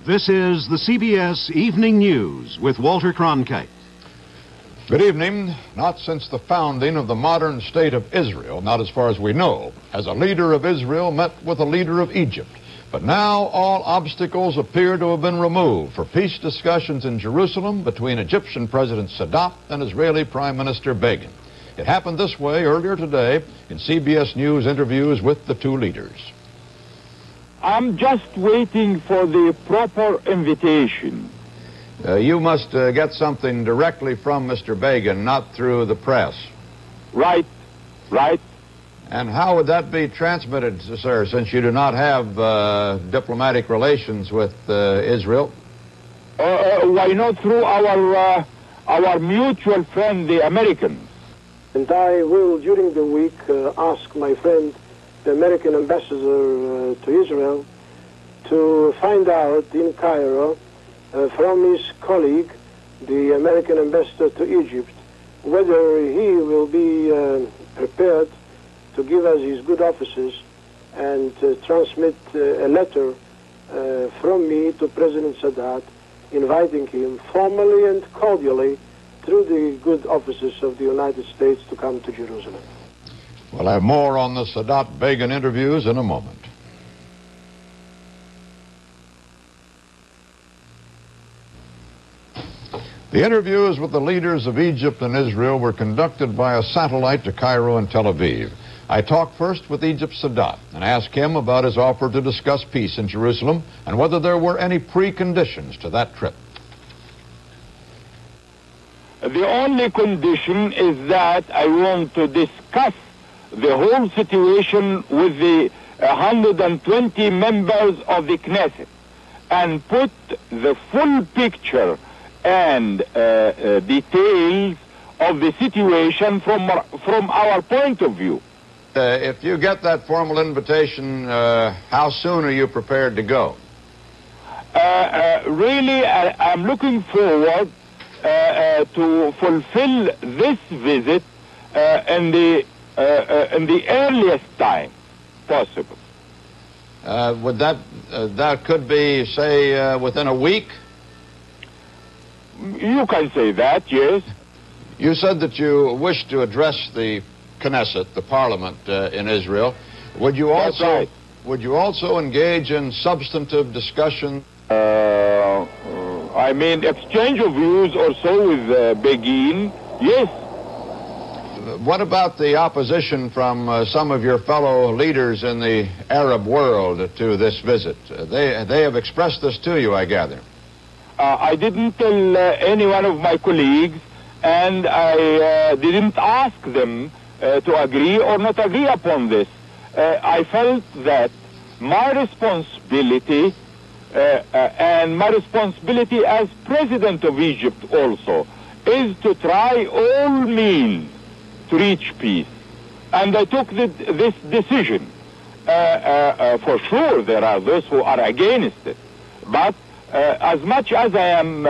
This is the CBS Evening News with Walter Cronkite. Good evening. Not since the founding of the modern state of Israel, not as far as we know, has a leader of Israel met with a leader of Egypt. But now all obstacles appear to have been removed for peace discussions in Jerusalem between Egyptian President Sadat and Israeli Prime Minister Begin. It happened this way earlier today in CBS News interviews with the two leaders. I'm just waiting for the proper invitation. You must get something directly from Mr. Begin, not through the press. Right. And how would that be transmitted, sir, since you do not have diplomatic relations with Israel? Why not through our mutual friend, the Americans? And I will, during the week, ask my friend, the American ambassador to Israel, to find out in Cairo from his colleague, the American ambassador to Egypt, whether he will be prepared to give us his good offices and transmit a letter from me to President Sadat, inviting him formally and cordially through the good offices of the United States to come to Jerusalem. We'll have more on the Sadat-Begin interviews in a moment. The interviews with the leaders of Egypt and Israel were conducted by a satellite to Cairo and Tel Aviv. I talked first with Egypt's Sadat and asked him about his offer to discuss peace in Jerusalem and whether there were any preconditions to that trip. The only condition is that I want to discuss the whole situation with the 120 members of the Knesset and put the full picture and details of the situation from our point of view. If you get that formal invitation, how soon are you prepared to go? Really, I'm looking forward to fulfill this visit in the earliest time possible. Would that could be, say, within a week? You can say that, yes. You said that you wish to address the Knesset, the parliament in Israel. Would you also right. Would you also engage in substantive discussion? I mean, exchange of views or so with Begin, yes. What about the opposition from some of your fellow leaders in the Arab world to this visit? They have expressed this to you, I gather. I didn't tell any one of my colleagues, and I didn't ask them to agree or not agree upon this. I felt that my responsibility and my responsibility as President of Egypt also is to try all means to reach peace. And I took this decision. For sure, there are those who are against it. But as much as I am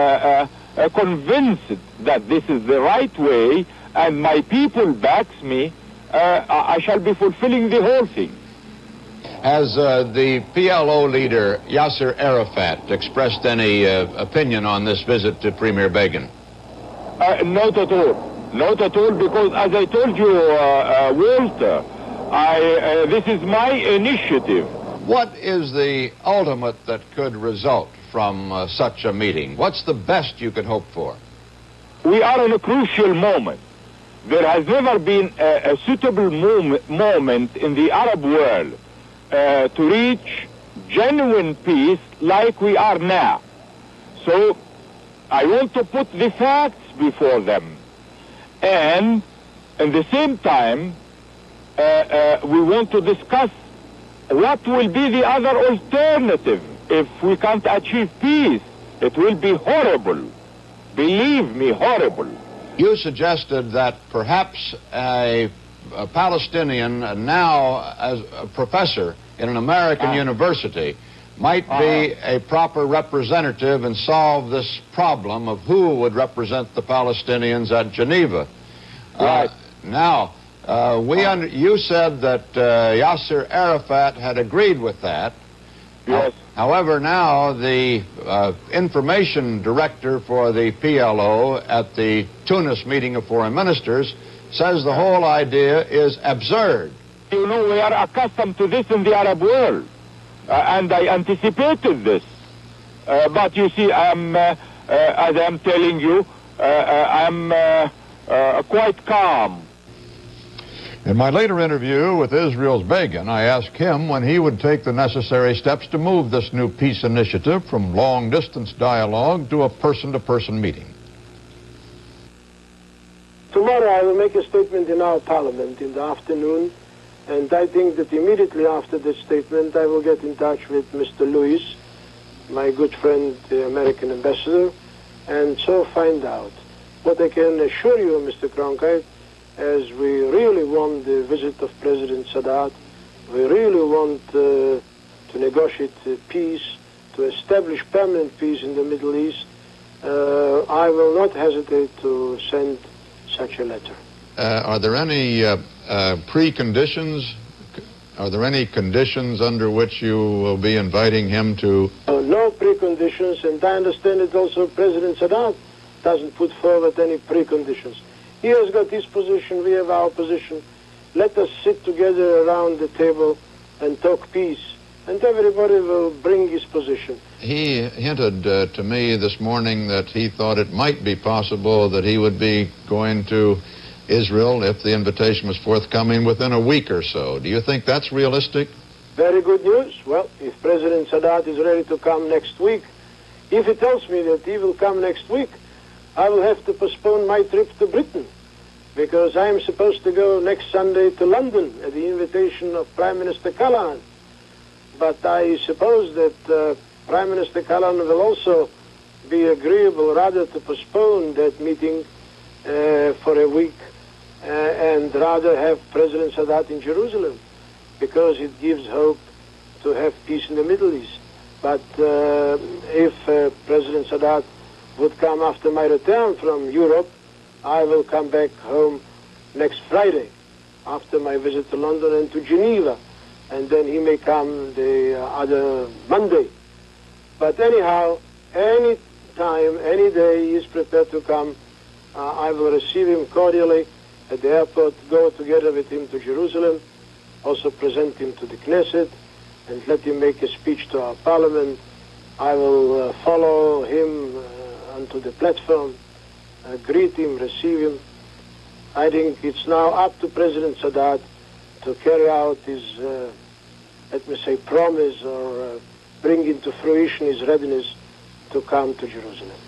convinced that this is the right way and my people backs me, I shall be fulfilling the whole thing. Has the PLO leader, Yasser Arafat, expressed any opinion on this visit to Premier Begin? Not at all. Not at all, because as I told you, Walter, this is my initiative. What is the ultimate that could result from such a meeting? What's the best you could hope for? We are in a crucial moment. There has never been a suitable moment in the Arab world to reach genuine peace like we are now. So I want to put the facts before them. And at the same time, we want to discuss what will be the other alternative if we can't achieve peace. It will be horrible. Believe me, horrible. You suggested that perhaps a Palestinian, now as a professor in an American university, might be a proper representative and solve this problem of who would represent the Palestinians at Geneva. Right. Now, you said that Yasser Arafat had agreed with that. Yes. However, now the information director for the PLO at the Tunis meeting of foreign ministers says the whole idea is absurd. You know, we are accustomed to this in the Arab world, and I anticipated this. But you see, as I'm telling you, I'm quite calm. In my later interview with Israel's Begin, I asked him when he would take the necessary steps to move this new peace initiative from long-distance dialogue to a person-to-person meeting. Tomorrow I will make a statement in our parliament in the afternoon, and I think that immediately after this statement I will get in touch with Mr. Lewis, my good friend, the American ambassador, and so find out. What I can assure you, Mr. Cronkite, as we really want the visit of President Sadat, we really want to negotiate peace, to establish permanent peace in the Middle East, I will not hesitate to send such a letter. Are there any preconditions? Are there any conditions under which you will be inviting him to? No preconditions, and I understand that also President Sadat doesn't put forward any preconditions. He has got his position, we have our position. Let us sit together around the table and talk peace, and everybody will bring his position. He hinted to me this morning that he thought it might be possible that he would be going to Israel if the invitation was forthcoming within a week or so. Do you think that's realistic? Very good news. Well, if President Sadat is ready to come next week, if he tells me that he will come next week, I will have to postpone my trip to Britain, because I am supposed to go next Sunday to London at the invitation of Prime Minister Callahan. But I suppose that Prime Minister Callahan will also be agreeable rather to postpone that meeting for a week and rather have President Sadat in Jerusalem, because it gives hope to have peace in the Middle East. But if President Sadat would come after my return from Europe, I will come back home next Friday after my visit to London and to Geneva, and then he may come the other Monday. But anyhow, any time, any day he is prepared to come, I will receive him cordially at the airport, go together with him to Jerusalem, also present him to the Knesset, and let him make a speech to our parliament. I will follow him onto the platform, greet him, receive him. I think it's now up to President Sadat to carry out his, let me say, promise, or bring into fruition his readiness to come to Jerusalem.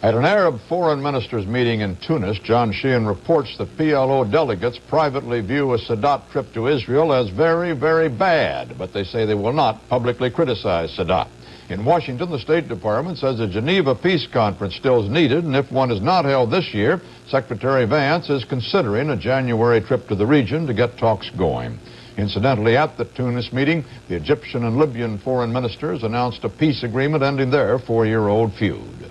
At an Arab foreign ministers meeting in Tunis, John Sheehan reports that PLO delegates privately view a Sadat trip to Israel as very, very bad, but they say they will not publicly criticize Sadat. In Washington, the State Department says a Geneva peace conference still is needed, and if one is not held this year, Secretary Vance is considering a January trip to the region to get talks going. Incidentally, at the Tunis meeting, the Egyptian and Libyan foreign ministers announced a peace agreement ending their 4-year-old feud.